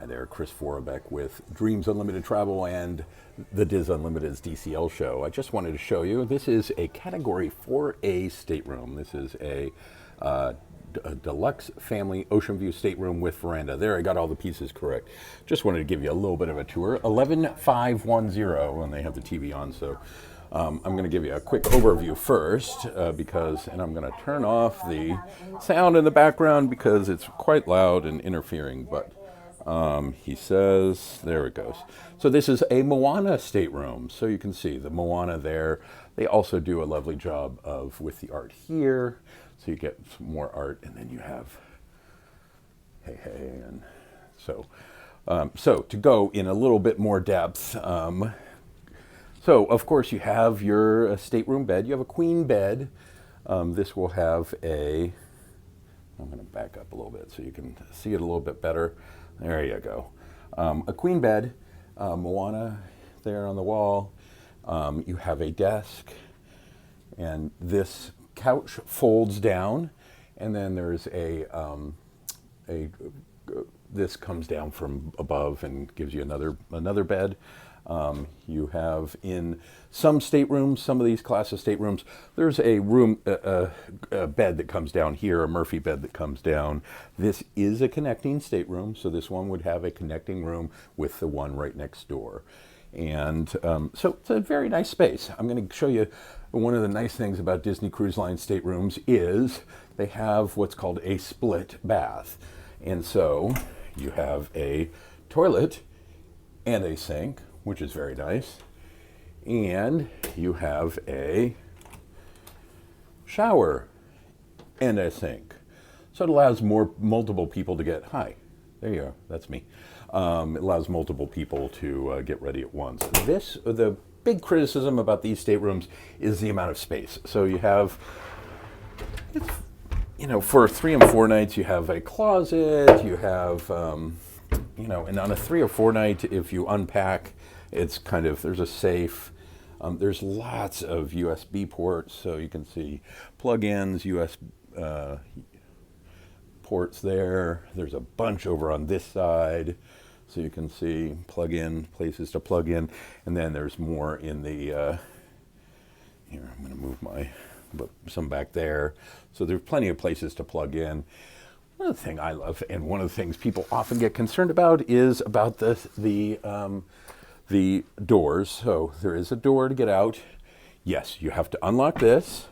Hi there, Chris Forbeck with Dreams Unlimited Travel and the Diz Unlimited's DCL show. I just wanted to show you, this is a Category 4A stateroom. This is a Deluxe Family Oceanview Stateroom with Veranda. There, I got all the pieces correct. Just wanted to give you a little bit of a tour. 11510, and they have the TV on, so I'm going to give you a quick overview first, and I'm going to turn off the sound in the background because it's quite loud and interfering, but he says, there it goes. So this is a Moana stateroom. So you can see the Moana there. They also do a lovely job with the art here. So you get some more art, and then you have hey, and so to go in a little bit more depth. So of course you have your stateroom bed. You have a queen bed. This will have I'm going to back up a little bit so you can see it a little bit better. There you go. A queen bed, Moana there on the wall. You have a desk, and this couch folds down, and then there's this comes down from above and gives you another bed. You have in some staterooms, some of these class of staterooms, there's a bed that comes down here, a Murphy bed that comes down. This is a connecting stateroom, so this one would have a connecting room with the one right next door. And so it's a very nice space. I'm going to show you one of the nice things about Disney Cruise Line staterooms is they have what's called a split bath. And so you have a toilet and a sink, which is very nice. And you have a shower and a sink. So it allows multiple people to get, hi, there you are, that's me. It allows multiple people to get ready at once. The big criticism about these staterooms is the amount of space. So you have, for 3 and 4 nights, you have a closet, you have, and on a 3 or 4 night, if you unpack, it's there's a safe. There's lots of USB ports, so you can see plug-ins, USB ports there. There's a bunch over on this side, so you can see plug-in, places to plug in. And then there's more in the, here, I'm going to move some back there. So there's plenty of places to plug in. Another thing I love, and one of the things people often get concerned about, is about the doors. So there is a door to get out. Yes, you have to unlock this,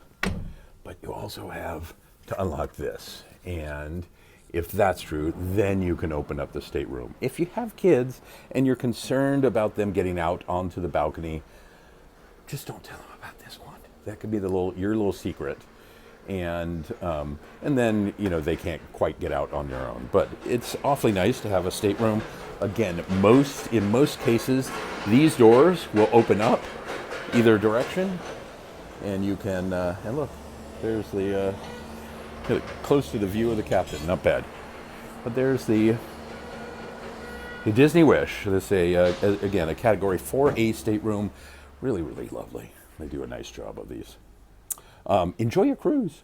but you also have to unlock this. And if that's true, then you can open up the stateroom. If you have kids and you're concerned about them getting out onto the balcony, just don't tell them about this one. That could be your little secret. And then they can't quite get out on their own. But it's awfully nice to have a stateroom. Again, in most cases, these doors will open up either direction, and you can and look, there's close to the view of the captain. Not bad. But there's the Disney Wish. This again a Category 4A stateroom. Really, really lovely. They do a nice job of these. Enjoy your cruise.